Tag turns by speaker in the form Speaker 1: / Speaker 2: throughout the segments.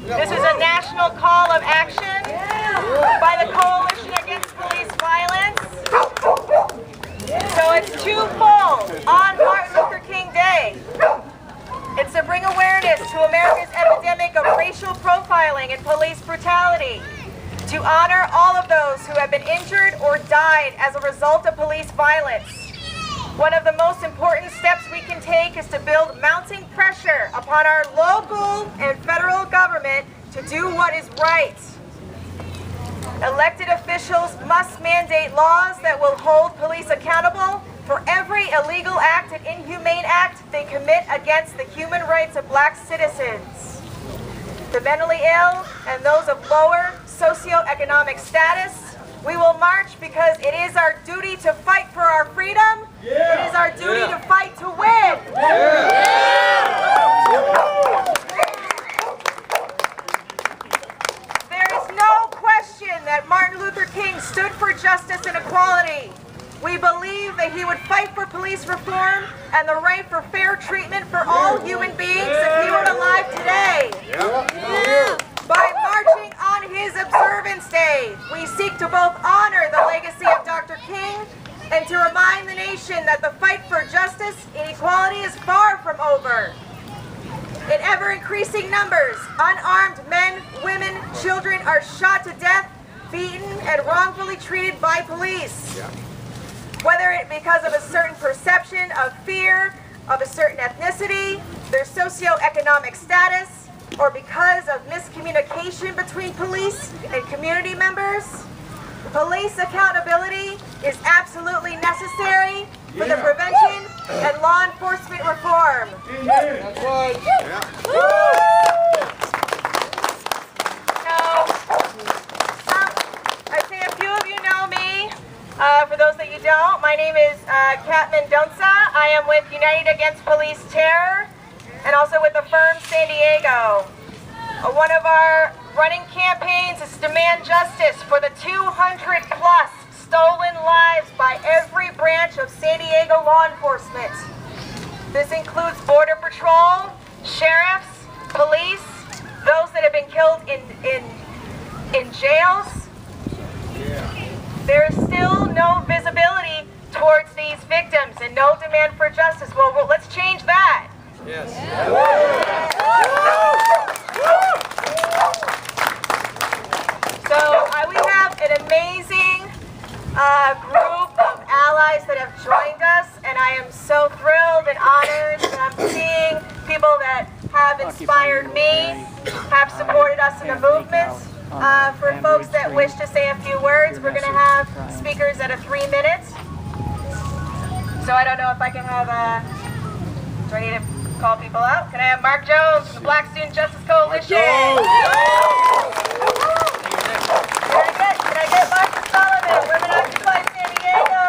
Speaker 1: This is a national call of action by the Coalition Against Police Violence. So it's twofold on Martin Luther King Day. It's to bring awareness to America's epidemic of racial profiling and police brutality, to honor all of those who have been injured or died as a result of police violence. One of the most important steps we can take is to build mounting pressure upon our local and federal government to do what is right. Elected officials must mandate laws that will hold police accountable for every illegal act and inhumane act they commit against the human rights of black citizens. The mentally ill and those of lower socioeconomic status, we will march because it is our duty to fight for our freedom. It is our duty to fight to win. There is no question that Martin Luther King stood for justice and equality. We believe that he would fight for police reform and the right for fair treatment for all human beings if he were alive today. By marching on his Observance Day, we seek to both honor the legacy of Dr. King and to remind the nation that the fight for justice and equality is far from over. In ever-increasing numbers, unarmed men, women, children are shot to death, beaten, and wrongfully treated by police. Whether it because of a certain perception of fear, of a certain ethnicity, their socioeconomic status, or because of miscommunication between police and community members, police accountability is absolutely necessary for the prevention and law enforcement reform.
Speaker 2: That's right.
Speaker 1: I'd say a few of you know me. For those that you don't, my name is Kat Mendonça. I am with United Against Police Terror and also with the firm San Diego. One of our running campaigns is to demand justice for the 200 plus stolen lives by every branch of San Diego law enforcement. This includes Border Patrol, sheriffs, police, those that have been killed in jails. There is still no visibility towards these victims and no demand for justice. Well, let's change that.
Speaker 2: Yes.
Speaker 1: So we have an amazing group of allies that have joined us, and I am so thrilled and honored that I'm seeing people that have inspired me, have supported us in the movement. For folks that wish to say a few words, we're going to have speakers at 3 minutes. So I don't know if I can have do I need to call people out? Can I have Mark Jones from the Black Student Justice Coalition? Very good. Can I get Mark Sullivan, Women Occupy San Diego?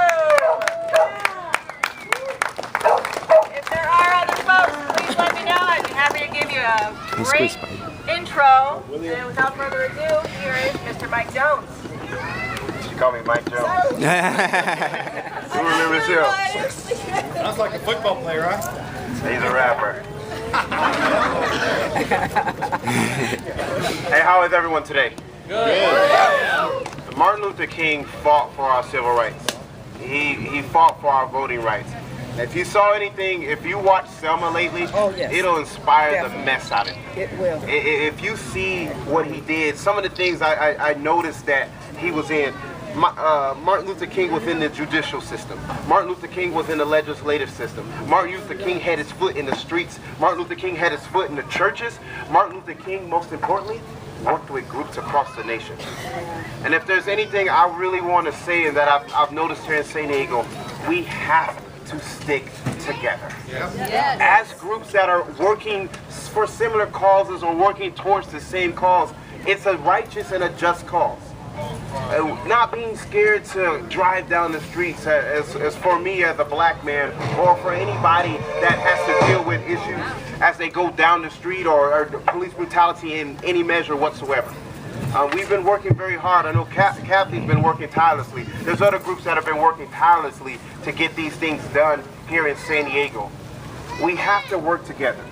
Speaker 1: If there are other folks, please let me know. I'd be happy to give you a great intro. And without further ado, here is Mr. Mike Jones.
Speaker 3: You call me Mike Jones. Who remembers him?
Speaker 2: Sounds like a football player, huh?
Speaker 3: He's a rapper. Hey, how is everyone today? Good. Martin Luther King fought for our civil rights. He fought for our voting rights. If you saw anything, if you watched Selma lately, it'll inspire the mess out of you.
Speaker 4: It will.
Speaker 3: If you see what he did, some of the things I noticed that he was in, Martin Luther King was in the judicial system. Martin Luther King was in the legislative system. Martin Luther King had his foot in the streets. Martin Luther King had his foot in the churches. Martin Luther King, most importantly, worked with groups across the nation. And if there's anything I really want to say and that I've noticed here in San Diego, we have to stick together.
Speaker 4: Yes.
Speaker 3: As groups that are working for similar causes or working towards the same cause, it's a righteous and a just cause. Not being scared to drive down the streets as for me as a black man, or for anybody that has to deal with issues as they go down the street or police brutality in any measure whatsoever. We've been working very hard. I know Kathy's been working tirelessly. There's other groups that have been working tirelessly to get these things done here in San Diego. We have to work together.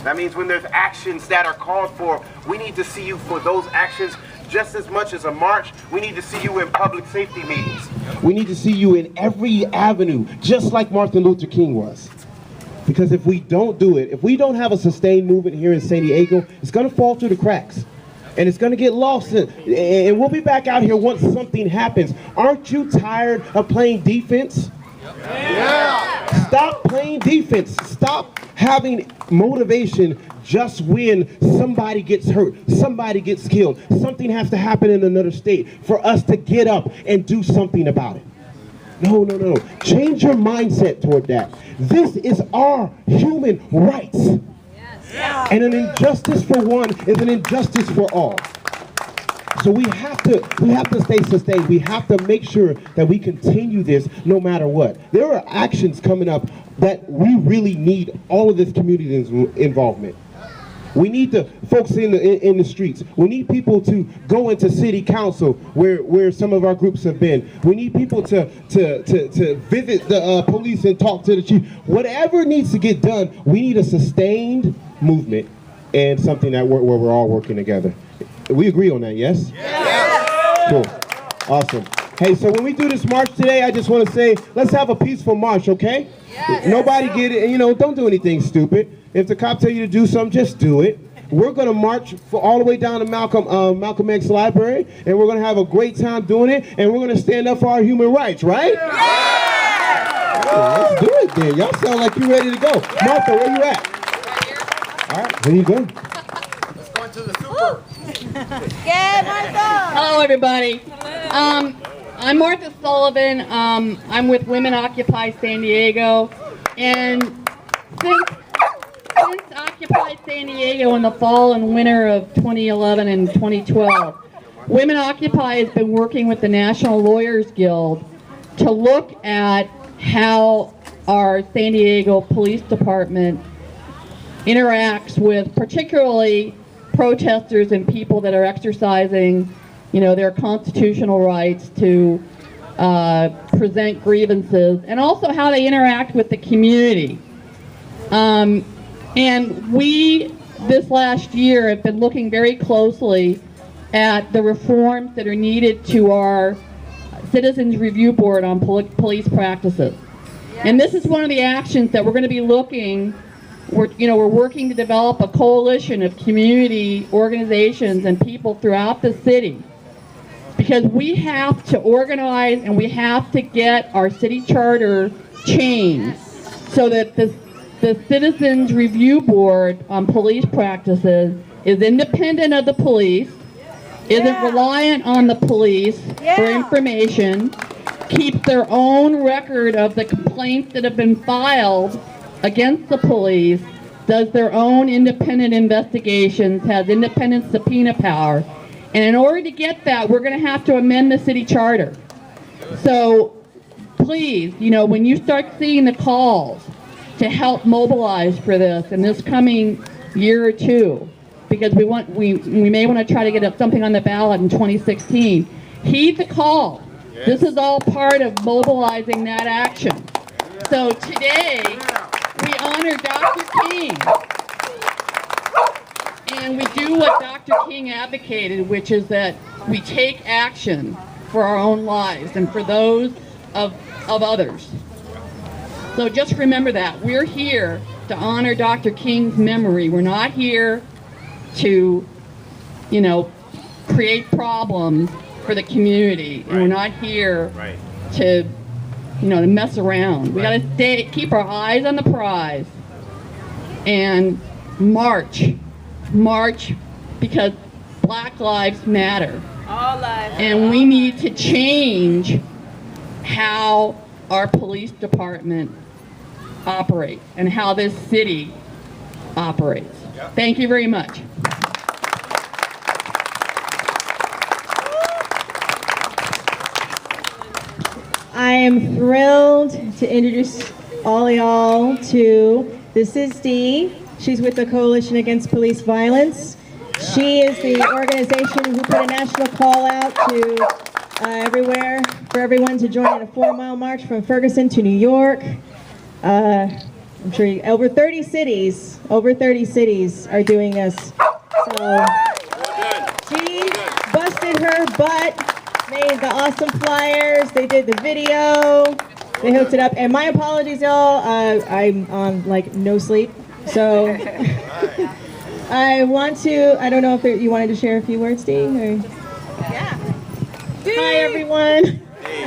Speaker 3: That means when there's actions that are called for, we need to see you for those actions just as much as a march. We need to see you in public safety meetings.
Speaker 4: We need to see you in every avenue, just like Martin Luther King was. Because if we don't do it, if we don't have a sustained movement here in San Diego, it's going to fall through the cracks. And it's going to get lost. And we'll be back out here once something happens. Aren't you tired of playing defense? Yeah. Stop playing defense. Stop having motivation just when somebody gets hurt, somebody gets killed. Something has to happen in another state for us to get up and do something about it. No, no, no. Change your mindset toward that. This is our human rights. Yes. And an injustice for one is an injustice for all. So we have to stay sustained. We have to make sure that we continue this no matter what. There are actions coming up that we really need all of this community involvement. We need the folks in the streets. We need people to go into city council where some of our groups have been. We need people to visit the police and talk to the chief. Whatever needs to get done, we need a sustained movement and something that where we're all working together. We agree on that, yes? Yes. Cool. Awesome. Hey, so when we do this march today, I just want to say, let's have a peaceful march, okay? Yes. Nobody get it, you know, don't do anything stupid. If the cop tell you to do something, just do it. We're going to march all the way down to Malcolm X Library, and we're going to have a great time doing it, and we're going to stand up for our human rights, right? Yeah. Oh, let's do it then. Y'all sound like you're ready to go. Martha, where you at? All right, there you go.
Speaker 2: Let's go into the super.
Speaker 1: Yeah, Martha!
Speaker 5: Hello, everybody. I'm Martha Sullivan. I'm with Women Occupy San Diego, and since Occupy San Diego in the fall and winter of 2011 and 2012, Women Occupy has been working with the National Lawyers Guild to look at how our San Diego Police Department interacts with particularly protesters and people that are exercising, you know, their constitutional rights to present grievances, and also how they interact with the community. And we, this last year, have been looking very closely at the reforms that are needed to our Citizens Review Board on police practices. Yes. And this is one of the actions that we're going to be looking. We're working to develop a coalition of community organizations and people throughout the city, because we have to organize and we have to get our city charter changed so that the Citizens Review Board on police practices is independent of the police, isn't reliant on the police for information, keeps their own record of the complaints that have been filed against the police, does their own independent investigations, has independent subpoena power. And in order to get that, we're going to have to amend the city charter. So please, you know, when you start seeing the calls to help mobilize for this in this coming year or two, because we may want to try to get something on the ballot in 2016, heed the call. Yes. This is all part of mobilizing that action. So today, we honor Dr. King, and we do what Dr. King advocated, which is that we take action for our own lives and for those of others. So just remember that. We're here to honor Dr. King's memory. We're not here to, you know, create problems for the community. And we're not here to, you know, to mess around. We got to keep our eyes on the prize and march because Black Lives Matter.
Speaker 1: All lives.
Speaker 5: And we need to change how our police department operates and how this city operates. Yep. Thank you very much.
Speaker 6: I am thrilled to introduce all y'all to, this is Dee. She's with the Coalition Against Police Violence. She is the organization who put a national call out to everywhere for everyone to join in a 4-mile march from Ferguson to New York. I'm sure over 30 cities are doing this. So she busted her butt, made the awesome flyers, they did the video, they hooked it up. And my apologies, y'all, I'm on like no sleep. So I don't know if you wanted to share a few words, Dee? Or?
Speaker 7: Hi, everyone. Hey,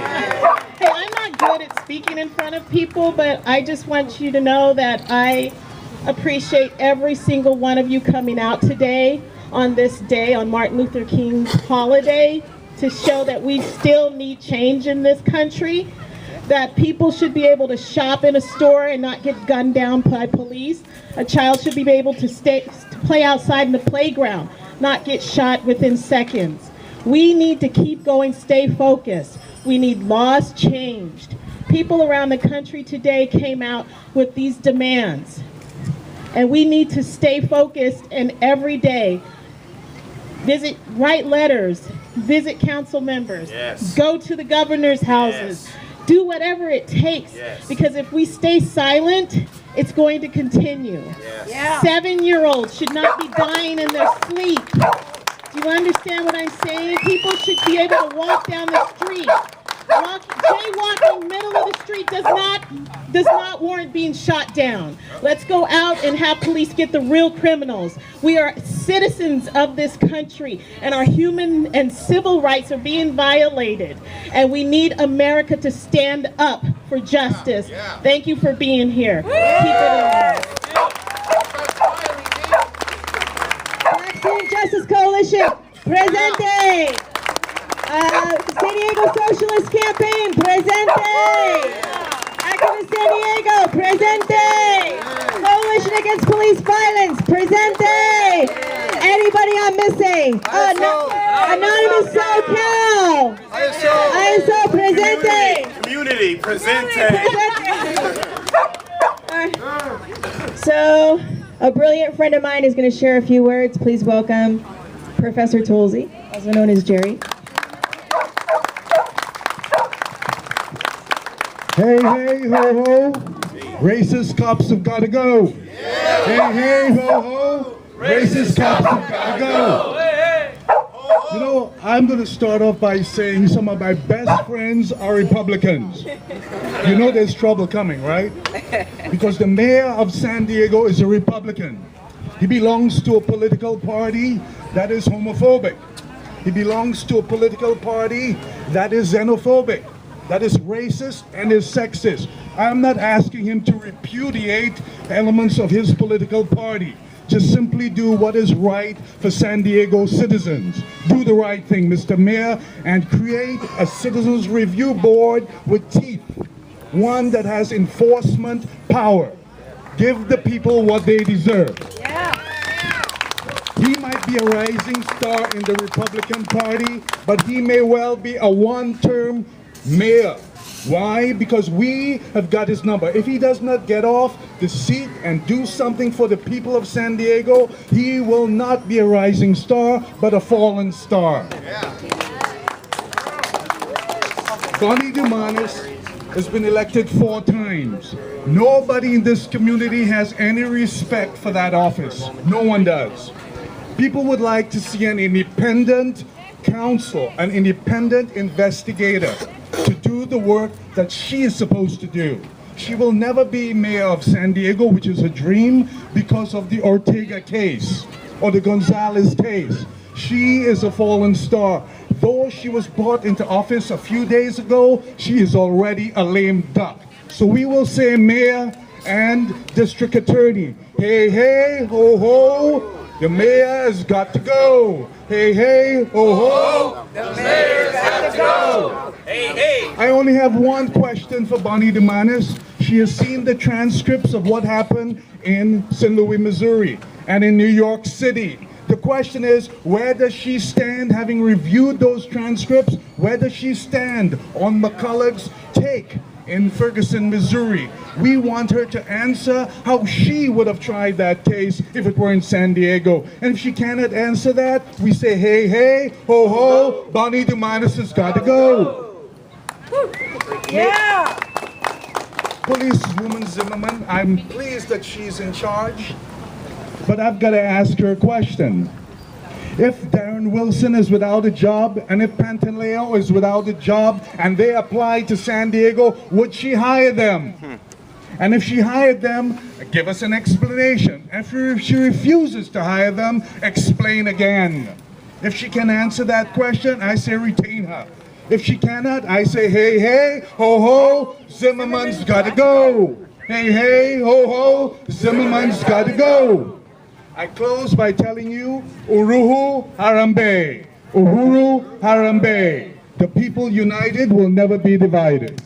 Speaker 7: I'm not good at speaking in front of people, but I just want you to know that I appreciate every single one of you coming out today on this day, on Martin Luther King's holiday, to show that we still need change in this country, that people should be able to shop in a store and not get gunned down by police. A child should be able to play outside in the playground, not get shot within seconds. We need to keep going, stay focused. We need laws changed. People around the country today came out with these demands. And we need to stay focused and every day write letters, visit council members, go to the governor's houses, do whatever it takes. Because if we stay silent, it's going to continue. 7-year-olds should not be dying in their sleep. Do you understand what I'm saying? People should be able to walk down the street. Jaywalking middle of the street does not warrant being shot down. Let's go out and have police get the real criminals. We are citizens of this country, and our human and civil rights are being violated. And we need America to stand up for justice. Thank you for being here. Keep it on.
Speaker 6: Black Justice Coalition, presente. San Diego Socialist Campaign, presente. Activist San Diego, presente. Coalition Against Police Violence, presente. Anybody I'm missing? Anonymous SoCal. ISO, presente.
Speaker 3: Community, presente.
Speaker 6: So, a brilliant friend of mine is going to share a few words. Please welcome Professor Toolsy, also known as Jerry.
Speaker 8: Hey, hey, ho, ho, racist cops have got to go. Hey, hey, ho, ho, racist cops have got to go. You know, I'm going to start off by saying some of my best friends are Republicans. You know there's trouble coming, right? Because the mayor of San Diego is a Republican. He belongs to a political party that is homophobic. He belongs to a political party that is xenophobic, that is racist and is sexist. I'm not asking him to repudiate elements of his political party. Just simply do what is right for San Diego citizens. Do the right thing, Mr. Mayor, and create a citizens review board with teeth. One that has enforcement power. Give the people what they deserve. He might be a rising star in the Republican Party, but he may well be a one-term mayor. Why? Because we have got his number. If he does not get off the seat and do something for the people of San Diego, he will not be a rising star, but a fallen star. Bonnie Dumanis has been elected 4 times. Nobody in this community has any respect for that office. No one does. People would like to see an independent counsel, an independent investigator to do the work that she is supposed to do. She will never be mayor of San Diego, which is a dream, because of the Ortega case or the Gonzalez case. She is a fallen star. Though she was brought into office a few days ago, she is already a lame duck. So we will say mayor and district attorney. Hey, hey, ho, ho. The mayor has got to go. Hey, hey, ho, ho. The mayor's got to go. Hey, hey. I only have one question for Bonnie Dumanis. She has seen the transcripts of what happened in St. Louis, Missouri, and in New York City. The question is, where does she stand, having reviewed those transcripts? Where does she stand on McCulloch's take in Ferguson, Missouri? We want her to answer how she would have tried that case if it were in San Diego. And if she cannot answer that, we say, hey, hey, ho, ho, Bonnie Dumanis has got to go.
Speaker 1: Yeah.
Speaker 8: Policewoman Zimmerman, I'm pleased that she's in charge, but I've got to ask her a question. If Darren Wilson is without a job, and if Pantaleo is without a job, and they apply to San Diego, would she hire them? And if she hired them, give us an explanation. If she refuses to hire them, explain again. If she can answer that question, I say retain her. If she cannot, I say, hey, hey, ho, ho, Zimmerman's gotta go. Hey, hey, ho, ho, Zimmerman's gotta go. I close by telling you, Uruhu Harambe. Uhuru Harambe. The people united will never be divided.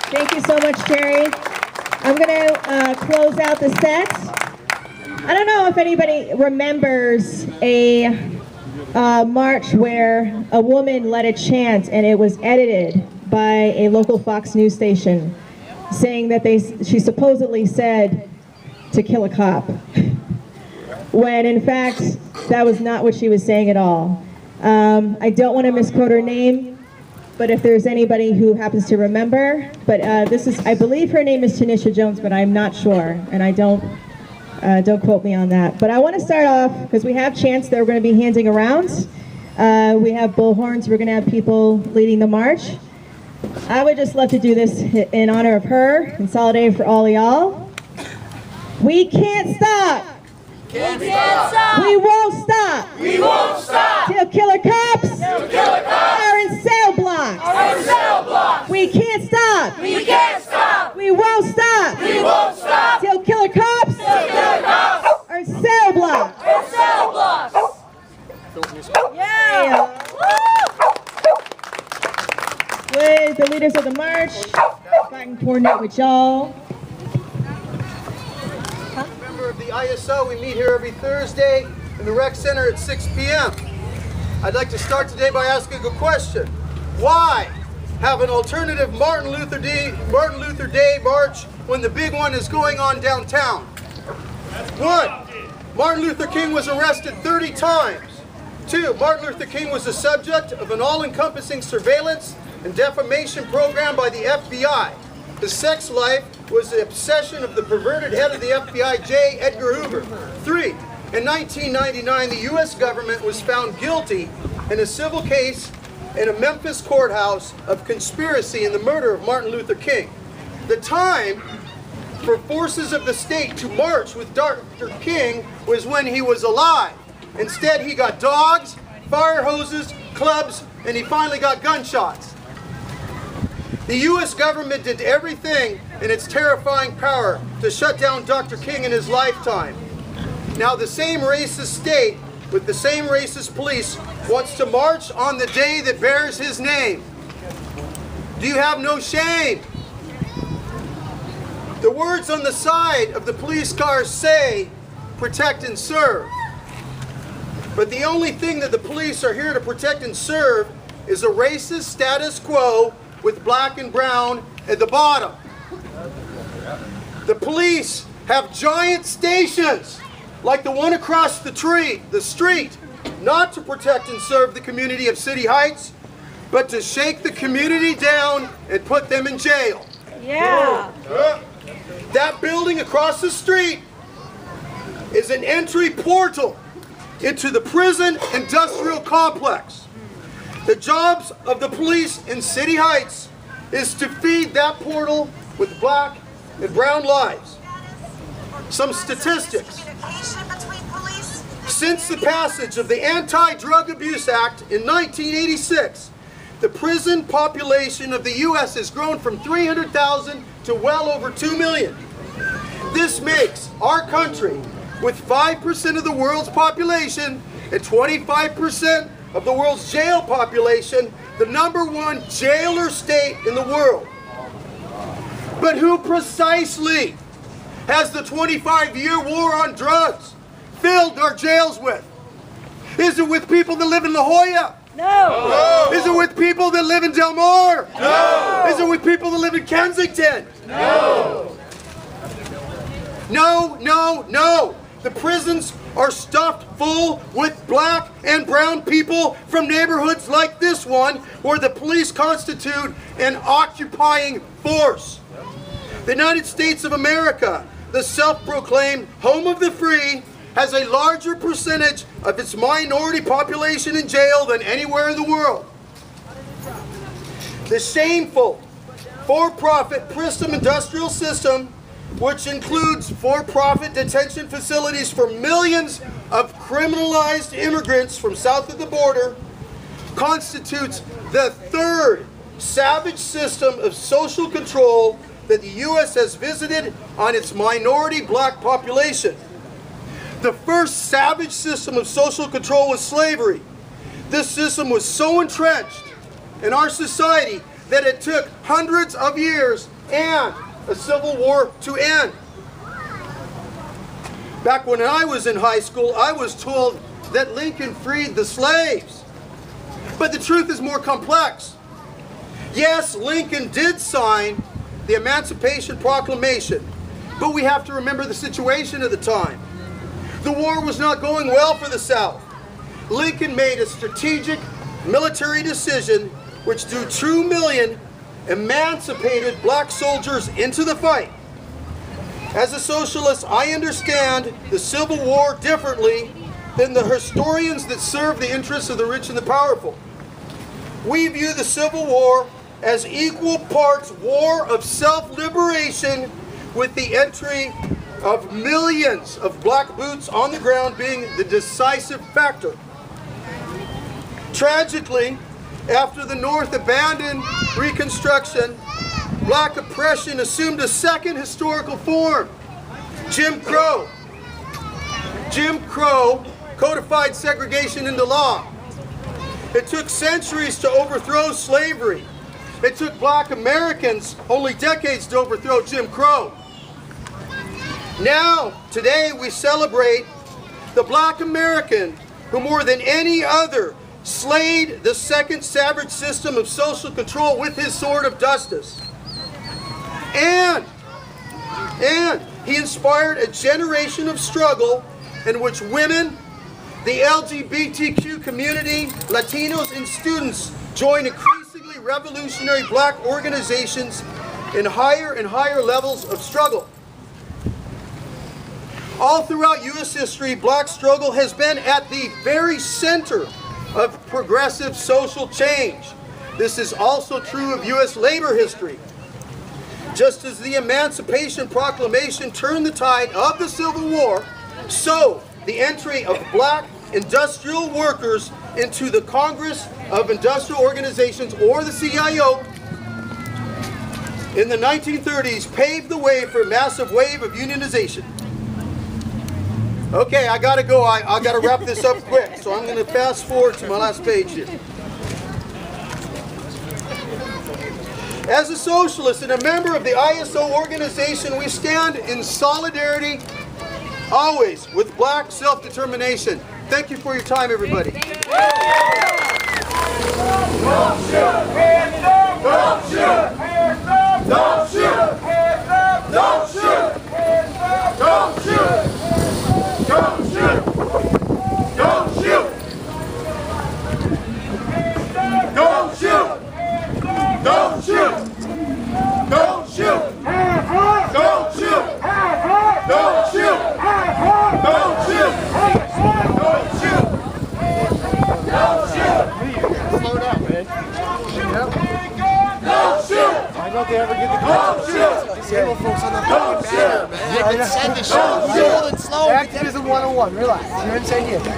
Speaker 6: Thank you so much, Terry. I'm going to close out the set. I don't know if anybody remembers a march where a woman led a chant and it was edited by a local Fox News station saying that she supposedly said to kill a cop, when in fact that was not what she was saying at all. I don't want to misquote her name, but if there's anybody who happens to remember, but I believe her name is Tanisha Jones, but I'm not sure, and I don't quote me on that. But I want to start off, because we have chants that we're going to be handing around. We have bullhorns, we're going to have people leading the march. I would just love to do this in honor of her, in solidarity for all y'all. We can't stop.
Speaker 2: We can't stop.
Speaker 6: We won't stop.
Speaker 2: We won't stop.
Speaker 6: Till killer cops
Speaker 2: Till killer cops
Speaker 6: are in cell blocks.
Speaker 2: are in cell blocks.
Speaker 6: We can't stop.
Speaker 2: We can't stop.
Speaker 6: We won't stop.
Speaker 2: We won't stop.
Speaker 6: Till killer cops
Speaker 2: Till killer cops
Speaker 6: are in cell blocks.
Speaker 2: are in cell blocks.
Speaker 6: Yeah. With the leaders of the march, if I can coordinate with y'all.
Speaker 9: Member of the ISO, we meet here every Thursday in the rec center at 6 p.m. I'd like to start today by asking a question. Why have an alternative Martin Luther Day march when the big one is going on downtown? 1. Martin Luther King was arrested 30 times. 2. Martin Luther King was the subject of an all-encompassing surveillance and defamation program by the FBI. His sex life was the obsession of the perverted head of the FBI, J. Edgar Hoover. 3. In 1999, the U.S. government was found guilty in a civil case in a Memphis courthouse of conspiracy in the murder of Martin Luther King. The time for forces of the state to march with Dr. King was when he was alive. Instead, he got dogs, fire hoses, clubs, and he finally got gunshots. The U.S. government did everything in its terrifying power to shut down Dr. King in his lifetime. Now the same racist state with the same racist police wants to march on the day that bears his name. Do you have no shame? The words on the side of the police cars say, protect and serve. But the only thing that the police are here to protect and serve is a racist status quo with black and brown at the bottom. The police have giant stations like the one across the street, not to protect and serve the community of City Heights, but to shake the community down and put them in jail.
Speaker 1: Yeah.
Speaker 9: That building across the street is an entry portal into the prison industrial complex. The jobs of the police in City Heights is to feed that portal with black and brown lives. Some statistics. Since the passage of the Anti-Drug Abuse Act in 1986, the prison population of the U.S. has grown from 300,000 to well over 2 million. This makes our country, with 5% of the world's population and 25% of the world's jail population, the #1 jailer state in the world. But who precisely has the 25-year war on drugs filled our jails with? Is it with people that live in La Jolla?
Speaker 1: No.
Speaker 9: Is it with people that live in Del Mar?
Speaker 2: No.
Speaker 9: Is it with people that live in Kensington?
Speaker 2: No.
Speaker 9: No, no, no. the prisons are stuffed full with black and brown people from neighborhoods like this one, where the police constitute an occupying force. The United States of America, the self-proclaimed home of the free, has a larger percentage of its minority population in jail than anywhere in the world. The shameful, for-profit prison industrial system, which includes for-profit detention facilities for millions of criminalized immigrants from south of the border, constitutes the third savage system of social control that the U.S. has visited on its minority black population. The first savage system of social control was slavery. This system was so entrenched in our society that it took hundreds of years and a civil war to end. Back when I was in high school, I was told that Lincoln freed the slaves. But the truth is more complex. Yes, Lincoln did sign the Emancipation Proclamation, but we have to remember the situation at the time. The war was not going well for the South. Lincoln made a strategic military decision which drew 2 million emancipated black soldiers into the fight. As a socialist, I understand the Civil War differently than the historians that serve the interests of the rich and the powerful. We view the Civil War as equal parts war of self-liberation, with the entry of millions of black boots on the ground being the decisive factor. Tragically, after the North abandoned Reconstruction, black oppression assumed a second historical form: Jim Crow. Jim Crow codified segregation into law. It took centuries to overthrow slavery. It took black Americans only decades to overthrow Jim Crow. Now, today, we celebrate the black American who, more than any other, slayed the second savage system of social control with his sword of justice. And he inspired a generation of struggle in which women, the LGBTQ community, Latinos, and students joined increasingly revolutionary black organizations in higher and higher levels of struggle. All throughout U.S. history, black struggle has been at the very center of progressive social change. This is also true of U.S. labor history. Just as the Emancipation Proclamation turned the tide of the Civil War, so the entry of black industrial workers into the Congress of Industrial Organizations, or the CIO, in the 1930s paved the way for a massive wave of unionization. Okay, I gotta go. I gotta wrap this up quick, so I'm gonna fast forward to my last page here. As a socialist and a member of the ISO organization, we stand in solidarity always with black self-determination. Thank you for your time, everybody.
Speaker 2: Don't shoot! Hands up! Don't shoot! Hands up! Don't shoot! Hands up! Don't shoot! Hands up! Don't shoot! Don't shoot! Don't shoot! Don't shoot! Don't shoot! Don't shoot! Don't shoot! Don't shoot! Don't shoot! Don't shoot! Don't shoot!
Speaker 10: Slow down, man.
Speaker 2: Don't shoot!
Speaker 10: I know they ever get the
Speaker 2: Don't shoot!
Speaker 10: disabled folks on the fucking banner, man. I can send the show cold and slow. Activism 101. Relax. You're insane here. Yeah,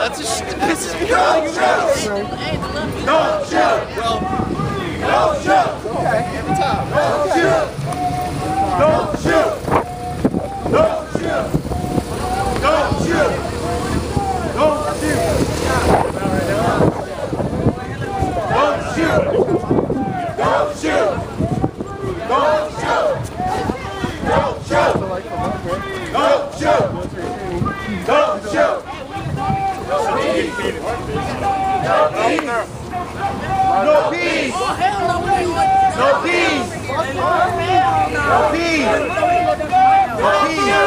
Speaker 10: that's a shit that pisses me off.
Speaker 2: Don't shoot! Don't shoot!
Speaker 10: Okay, every time.
Speaker 2: Don't shoot! Don't shoot! Don't shoot! Don't shoot! Don't shoot! Don't shoot! Don't shoot! Don't shoot! Don't shoot! Don't shoot! Don't shoot! No peace! No peace! No peace! No peace! No peace!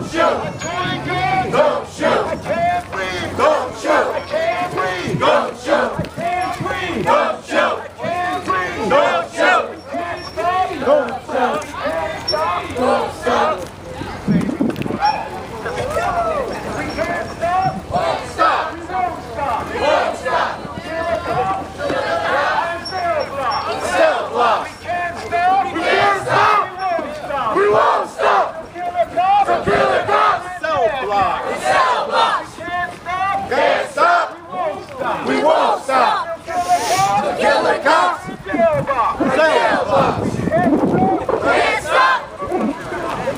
Speaker 2: Don't shoot! Don't shoot! I can't breathe! Don't shoot! I can't breathe! Don't shoot! I can't breathe! Don't shoot! I can't breathe! Don't shoot! Can't stop! Don't stop! Can't stop! Don't stop! We can't stop! Won't stop! We won't stop! We won't stop! Cell block! We can't stop! We can't stop! We won't stop! Kill the cops! Kill the cops! Cell block! Cell block! Can't stop! Can't stop! We won't stop! Kill the cops! Cell block! Cell block! Can't stop!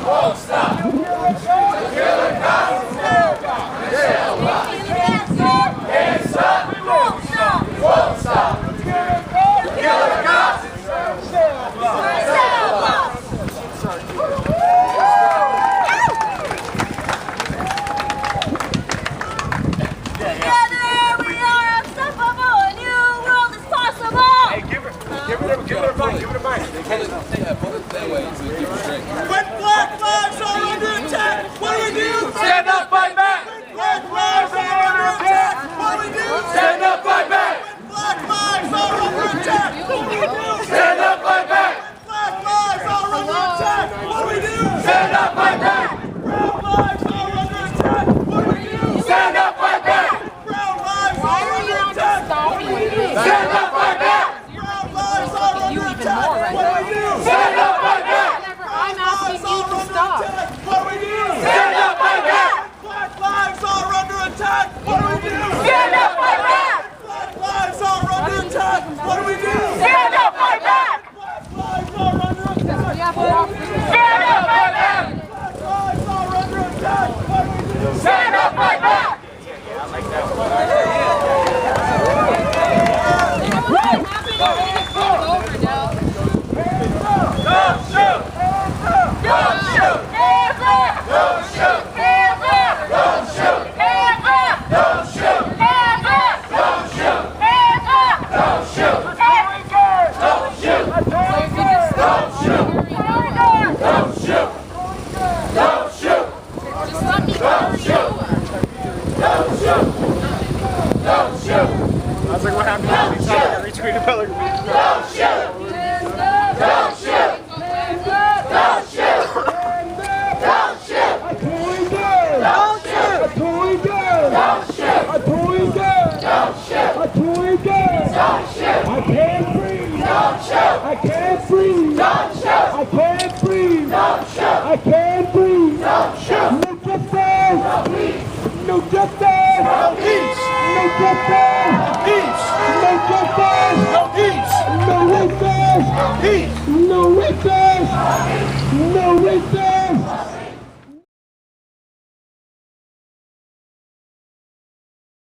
Speaker 2: Won't stop! Kill the cops! Cell block! Cell block! Can't stop! Can't stop! We won't stop! Won't stop! Kill the cops! Cell block! Cell block!
Speaker 11: When black lives are under attack, what do we do?
Speaker 2: Stand up, fight back!
Speaker 11: When black lives are under attack, what do we do?
Speaker 2: Stand up, fight back!
Speaker 11: When black lives are under attack, what do we do?
Speaker 2: Stand up, fight back!
Speaker 11: When black lives are under attack, what do we do?
Speaker 2: Stand up, fight back!
Speaker 11: Brown lives are under attack, what do we do?
Speaker 2: Stand up, fight back!
Speaker 11: Brown lives are under attack, what do we do?
Speaker 2: Stand up, fight back!
Speaker 11: Brown lives are under attack, what do we do?
Speaker 2: Stand up, fight back!
Speaker 11: I'm asking you to stop. What do we do?
Speaker 2: Stand up, fight back!
Speaker 11: Black lives are under attack. What do we do?
Speaker 2: Stand up, fight back!
Speaker 11: Black lives are under attack. What do we do?
Speaker 2: Stand up, fight back!
Speaker 11: Black lives are under attack.
Speaker 2: Stand up, fight back!
Speaker 11: Black lives are under attack. What do we do?
Speaker 2: Stand up, fight back!
Speaker 11: Don't shoot!
Speaker 2: Don't shoot! Hands up! Don't shoot! Hands up! Don't shoot! Hands up! Don't shoot! Hands up! Don't shoot! Hands up! Don't shoot! Don't shoot! Don't shoot! Don't shoot! Don't shoot! Don't shoot! Don't shoot! Don't shoot!
Speaker 12: That's like what happened to me. I retweeted Bella.
Speaker 2: Don't shoot! Don't shoot! Don't shoot! Don't shoot! Don't shoot! Don't shoot! Don't shoot!
Speaker 11: I can't breathe.
Speaker 2: Don't shoot!
Speaker 11: I can't breathe.